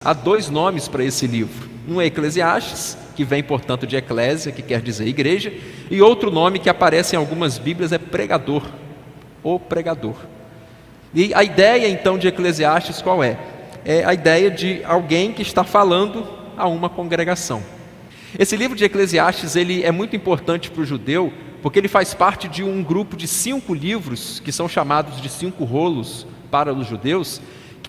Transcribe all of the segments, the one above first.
Há dois nomes para esse livro. Um é Eclesiastes, que vem, portanto, de eclésia, que quer dizer igreja, e outro nome que aparece em algumas Bíblias é pregador, o pregador. E a ideia, então, de Eclesiastes qual é? É a ideia de alguém que está falando a uma congregação. Esse livro de Eclesiastes ele é muito importante para o judeu, porque ele faz parte de um grupo de 5 livros, que são chamados de 5 rolos para os judeus.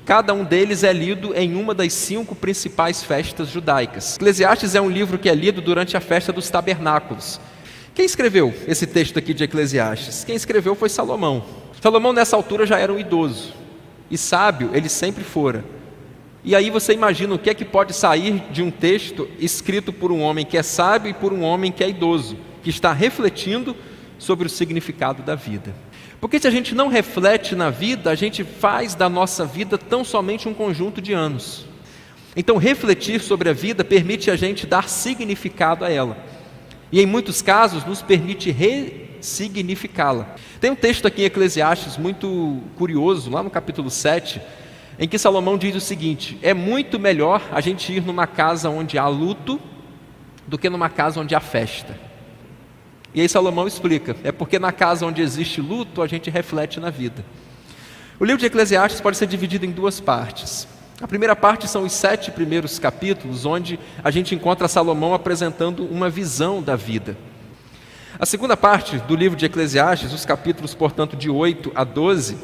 Cada um deles é lido em uma das 5 principais festas judaicas. Eclesiastes é um livro que é lido durante a festa dos tabernáculos. Quem escreveu esse texto aqui de Eclesiastes? Quem escreveu foi Salomão. Salomão nessa altura já era um idoso, e sábio ele sempre fora. E aí você imagina o que é que pode sair de um texto escrito por um homem que é sábio e por um homem que é idoso, que está refletindo sobre o significado da vida. Porque se a gente não reflete na vida, a gente faz da nossa vida tão somente um conjunto de anos. Então refletir sobre a vida permite a gente dar significado a ela. E em muitos casos nos permite ressignificá-la. Tem um texto aqui em Eclesiastes muito curioso, lá no capítulo 7, em que Salomão diz o seguinte: é muito melhor a gente ir numa casa onde há luto do que numa casa onde há festa. E aí Salomão explica, é porque na casa onde existe luto, a gente reflete na vida. O livro de Eclesiastes pode ser dividido em 2 partes. A primeira parte são os 7 primeiros capítulos, onde a gente encontra Salomão apresentando uma visão da vida. A segunda parte do livro de Eclesiastes, os capítulos, portanto, de 8 a 12,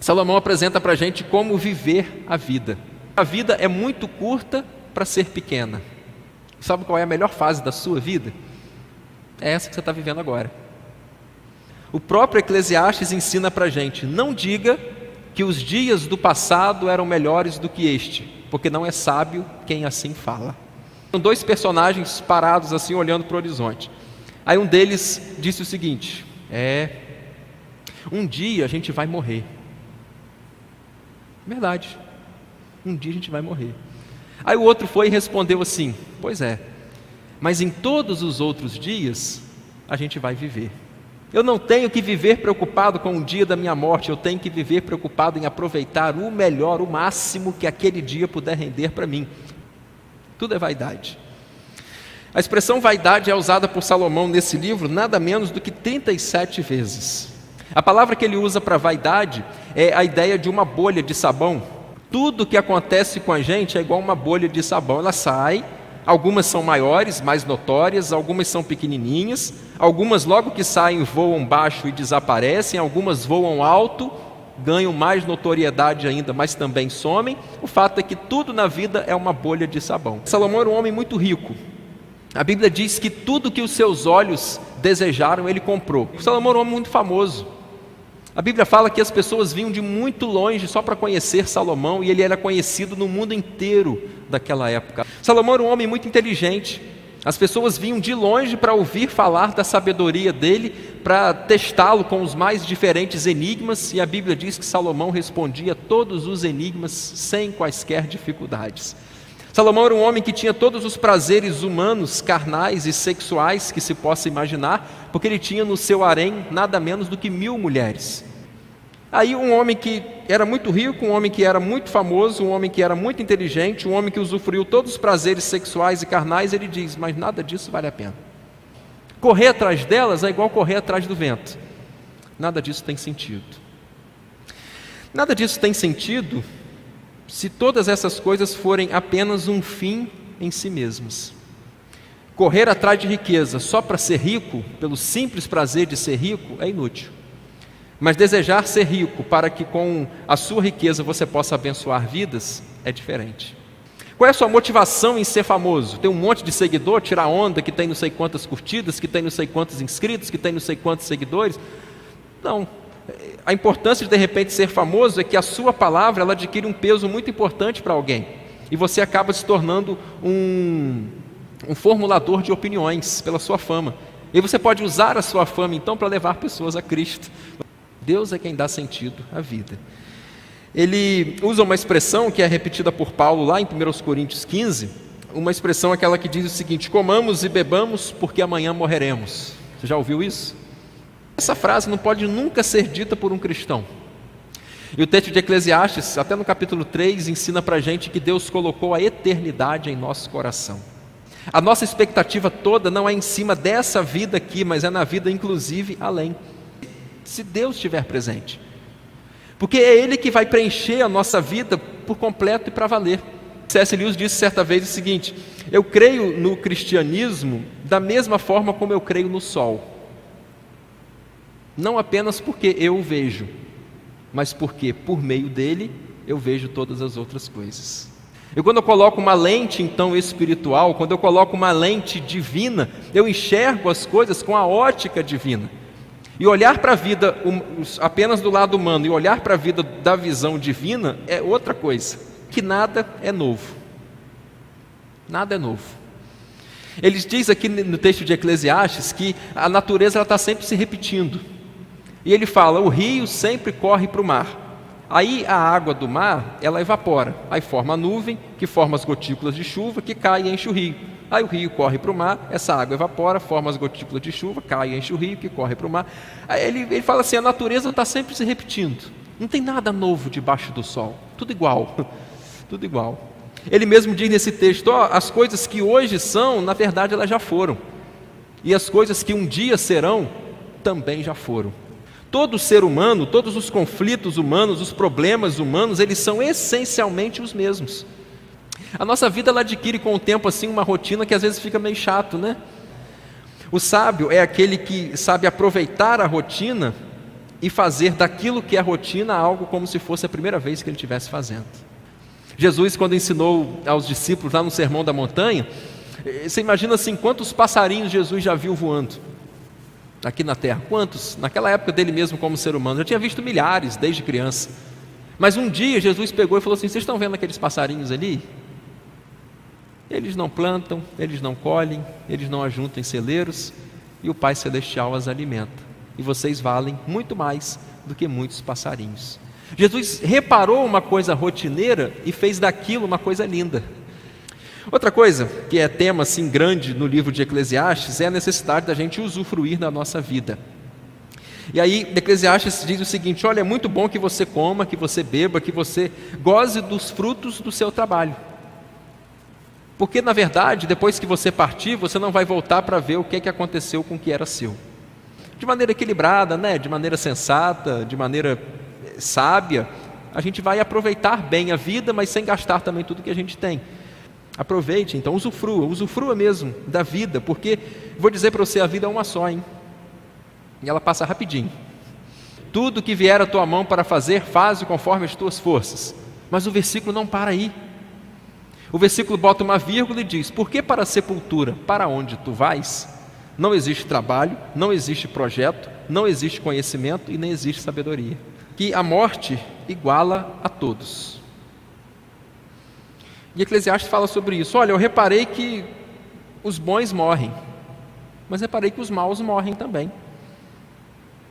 Salomão apresenta para a gente como viver a vida. A vida é muito curta para ser pequena. Sabe qual é a melhor fase da sua vida? É essa que você está vivendo agora. O próprio Eclesiastes ensina para a gente: não diga que os dias do passado eram melhores do que este, porque não é sábio quem assim fala. São 2 personagens parados assim, olhando para o horizonte. Aí um deles disse o seguinte: um dia a gente vai morrer. Verdade, um dia a gente vai morrer. Aí o outro foi e respondeu assim: pois é, mas em todos os outros dias a gente vai viver. Eu não tenho que viver preocupado com o dia da minha morte, eu tenho que viver preocupado em aproveitar o melhor, o máximo que aquele dia puder render para mim. Tudo é vaidade. A expressão vaidade é usada por Salomão nesse livro nada menos do que 37 vezes. A palavra que ele usa para vaidade é a ideia de uma bolha de sabão. Tudo que acontece com a gente é igual uma bolha de sabão, ela sai. Algumas são maiores, mais notórias, algumas são pequenininhas, algumas logo que saem voam baixo e desaparecem, algumas voam alto, ganham mais notoriedade ainda, mas também somem. O fato é que tudo na vida é uma bolha de sabão. Salomão era um homem muito rico. A Bíblia diz que tudo que os seus olhos desejaram, ele comprou. Salomão era um homem muito famoso. A Bíblia fala que as pessoas vinham de muito longe só para conhecer Salomão, e ele era conhecido no mundo inteiro daquela época. Salomão era um homem muito inteligente. As pessoas vinham de longe para ouvir falar da sabedoria dele, para testá-lo com os mais diferentes enigmas, e a Bíblia diz que Salomão respondia todos os enigmas sem quaisquer dificuldades. Salomão era um homem que tinha todos os prazeres humanos, carnais e sexuais que se possa imaginar, porque ele tinha no seu harém nada menos do que 1000 mulheres. Aí um homem que era muito rico, um homem que era muito famoso, um homem que era muito inteligente, um homem que usufruiu todos os prazeres sexuais e carnais, ele diz: mas nada disso vale a pena. Correr atrás delas é igual correr atrás do vento. Nada disso tem sentido. Nada disso tem sentido se todas essas coisas forem apenas um fim em si mesmas. Correr atrás de riqueza só para ser rico, pelo simples prazer de ser rico, é inútil. Mas desejar ser rico para que com a sua riqueza você possa abençoar vidas, é diferente. Qual é a sua motivação em ser famoso? Ter um monte de seguidor, tirar onda, que tem não sei quantas curtidas, que tem não sei quantos inscritos, que tem não sei quantos seguidores? Não. A importância de repente ser famoso é que a sua palavra ela adquire um peso muito importante para alguém. E você acaba se tornando um formulador de opiniões pela sua fama. E você pode usar a sua fama então para levar pessoas a Cristo. Deus é quem dá sentido à vida. Ele usa uma expressão que é repetida por Paulo lá em 1 Coríntios 15, uma expressão aquela que diz o seguinte: comamos e bebamos porque amanhã morreremos. Você já ouviu isso? Essa frase não pode nunca ser dita por um cristão. E o texto de Eclesiastes, até no capítulo 3, ensina para a gente que Deus colocou a eternidade em nosso coração. A nossa expectativa toda não é em cima dessa vida aqui, mas é na vida inclusive além. Se Deus estiver presente. Porque é Ele que vai preencher a nossa vida por completo e para valer. C.S. Lewis disse certa vez o seguinte: eu creio no cristianismo da mesma forma como eu creio no sol. Não apenas porque eu o vejo, mas porque por meio dele eu vejo todas as outras coisas. E quando eu coloco uma lente então espiritual, quando eu coloco uma lente divina, eu enxergo as coisas com a ótica divina. E olhar para a vida apenas do lado humano e olhar para a vida da visão divina é outra coisa, que nada é novo. Nada é novo. Ele diz aqui no texto de Eclesiastes que a natureza está sempre se repetindo. E ele fala, o rio sempre corre para o mar. Aí a água do mar, ela evapora. Aí forma a nuvem, que forma as gotículas de chuva, que cai e enche o rio. Aí o rio corre para o mar, essa água evapora, forma as gotículas de chuva, cai e enche o rio, que corre para o mar. Aí ele fala assim, a natureza está sempre se repetindo. Não tem nada novo debaixo do sol. Tudo igual. Tudo igual. Ele mesmo diz nesse texto, as coisas que hoje são, na verdade elas já foram. E as coisas que um dia serão, também já foram. Todo ser humano, todos os conflitos humanos, os problemas humanos, eles são essencialmente os mesmos. A nossa vida ela adquire com o tempo assim uma rotina que às vezes fica meio chato, né? O sábio é aquele que sabe aproveitar a rotina e fazer daquilo que é rotina algo como se fosse a primeira vez que ele estivesse fazendo. Jesus, quando ensinou aos discípulos lá no Sermão da Montanha, você imagina assim, quantos passarinhos Jesus já viu voando aqui na terra? Quantos? Naquela época dele mesmo como ser humano, já tinha visto milhares desde criança. Mas um dia Jesus pegou e falou assim, vocês estão vendo aqueles passarinhos ali? Eles não plantam, eles não colhem, eles não ajuntam em celeiros, e o Pai Celestial as alimenta. E vocês valem muito mais do que muitos passarinhos. Jesus reparou uma coisa rotineira e fez daquilo uma coisa linda. Outra coisa que é tema assim grande no livro de Eclesiastes é a necessidade da gente usufruir da nossa vida. E aí Eclesiastes diz o seguinte, olha, é muito bom que você coma, que você beba, que você goze dos frutos do seu trabalho. Porque na verdade, depois que você partir, você não vai voltar para ver o que aconteceu com o que era seu. De maneira equilibrada, né? De maneira sensata, de maneira sábia, a gente vai aproveitar bem a vida, mas sem gastar também tudo que a gente tem. Aproveite, então, usufrua mesmo da vida, porque, vou dizer para você, a vida é uma só, hein? E ela passa rapidinho. Tudo que vier à tua mão para fazer, faze conforme as tuas forças. Mas o versículo não para aí. O versículo bota uma vírgula e diz, porque para a sepultura, para onde tu vais, não existe trabalho, não existe projeto, não existe conhecimento e nem existe sabedoria. Que a morte iguala a todos. E Eclesiastes fala sobre isso. Olha, eu reparei que os bons morrem, mas reparei que os maus morrem também.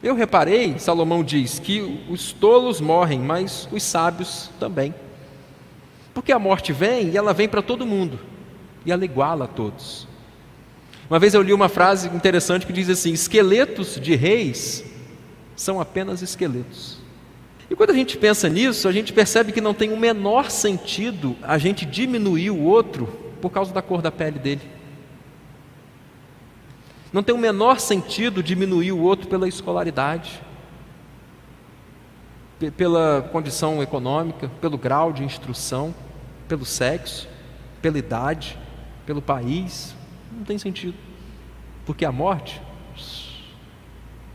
Eu reparei, Salomão diz, que os tolos morrem, mas os sábios também. Porque a morte vem e ela vem para todo mundo, e ela iguala a todos. Uma vez eu li uma frase interessante que diz assim, esqueletos de reis são apenas esqueletos. E quando a gente pensa nisso, a gente percebe que não tem o menor sentido a gente diminuir o outro por causa da cor da pele dele. Não tem o menor sentido diminuir o outro pela escolaridade, pela condição econômica, pelo grau de instrução, pelo sexo, pela idade, pelo país. Não tem sentido, porque a morte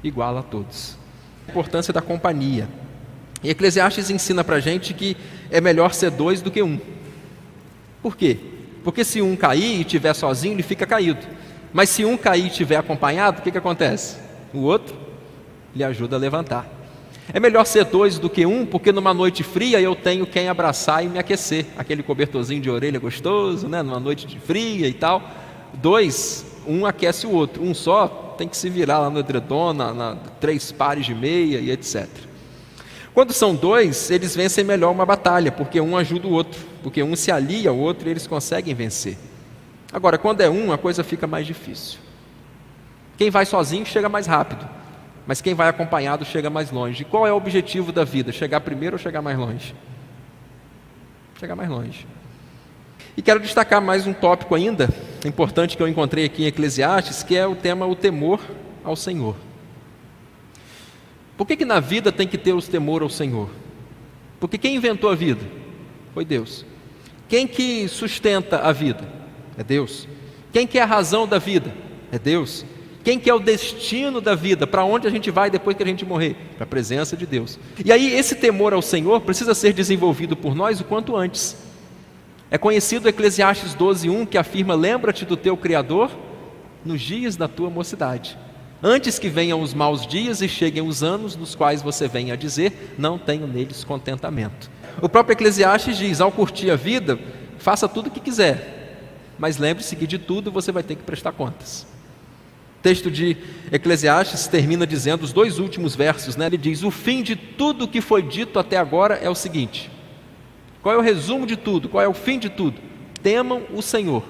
iguala a todos. A importância da companhia. E Eclesiastes ensina para a gente que é melhor ser dois do que um. Por quê? Porque se um cair e estiver sozinho, ele fica caído. Mas se um cair e estiver acompanhado, o que acontece? O outro lhe ajuda a levantar. É melhor ser dois do que um, porque numa noite fria eu tenho quem abraçar e me aquecer. Aquele cobertorzinho de orelha gostoso, né? Numa noite fria e tal. Dois, um aquece o outro. Um só tem que se virar lá no edredom, na 3 pares de meia e etc. Quando são dois, eles vencem melhor uma batalha, porque um ajuda o outro. Porque um se alia ao outro e eles conseguem vencer. Agora, quando é um, a coisa fica mais difícil. Quem vai sozinho chega mais rápido. mas quem vai acompanhado chega mais longe. E qual é o objetivo da vida? Chegar primeiro ou chegar mais longe? Chegar mais longe. E quero destacar mais um tópico ainda, importante, que eu encontrei aqui em Eclesiastes, que é o tema, o temor ao Senhor. Por que na vida tem que ter o temor ao Senhor? Porque quem inventou a vida? Foi Deus. Quem que sustenta a vida? É Deus. Quem que é a razão da vida? É Deus. Quem que é o destino da vida? Para onde a gente vai depois que a gente morrer? Para a presença de Deus. E aí esse temor ao Senhor precisa ser desenvolvido por nós o quanto antes. É conhecido Eclesiastes 12:1, que afirma: lembra-te do teu Criador nos dias da tua mocidade, antes que venham os maus dias e cheguem os anos nos quais você venha a dizer: não tenho neles contentamento. O próprio Eclesiastes diz: ao curtir a vida, faça tudo o que quiser, mas lembre-se que de tudo você vai ter que prestar contas. O texto de Eclesiastes termina dizendo, os 2 últimos versos, ele diz: o fim de tudo que foi dito até agora é o seguinte. Qual é o resumo de tudo? Qual é o fim de tudo? Temam o Senhor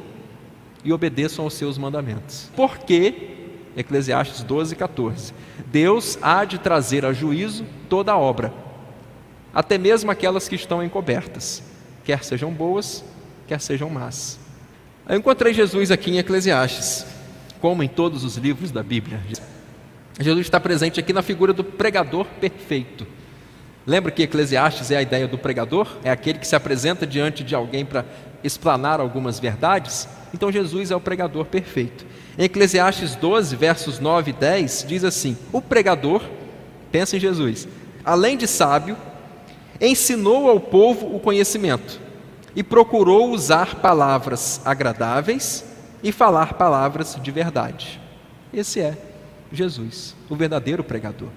e obedeçam aos seus mandamentos. Porque, Eclesiastes 12:14, Deus há de trazer a juízo toda a obra, até mesmo aquelas que estão encobertas, quer sejam boas, quer sejam más. Eu encontrei Jesus aqui em Eclesiastes, como em todos os livros da Bíblia. Jesus está presente aqui na figura do pregador perfeito. Lembra que Eclesiastes é a ideia do pregador? É aquele que se apresenta diante de alguém para explanar algumas verdades? Então Jesus é o pregador perfeito. Em Eclesiastes 12, versos 9 e 10, diz assim: o pregador, pensa em Jesus, além de sábio, ensinou ao povo o conhecimento e procurou usar palavras agradáveis e falar palavras de verdade. Esse é Jesus, o verdadeiro pregador.